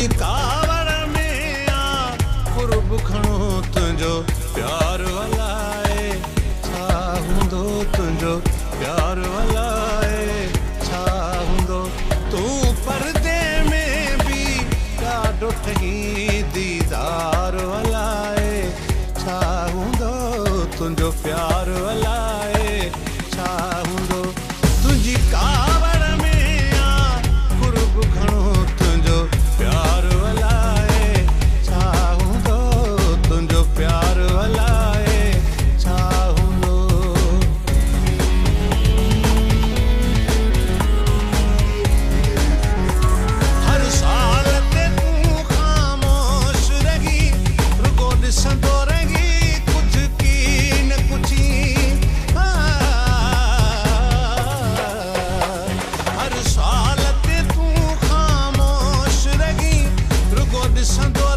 कावड़ में आ कुर्ब खणो तुंहिंजो प्यार वलाए छा हूंदो तुंहिंजो प्यार वलाए छा हूंदो तूं पर्दे में भी ॾाढो ठही दीदार वलाए छा हूंदो तुंहिंजो प्यार वलाए छा हूंदो तुंहिंजी कावड़ में आ कुर्ब खणो तुंहिंजो प्यार वलाए छा हूंदो तुंहिंजो प्यार वलाए छा हूंदो हर साल ते तूं ख़ामोश रही रुगो ॾिसंदो रही कुझु की न कुझु हर साल ते तूं ख़ामोश रही रुगो ॾिसंदो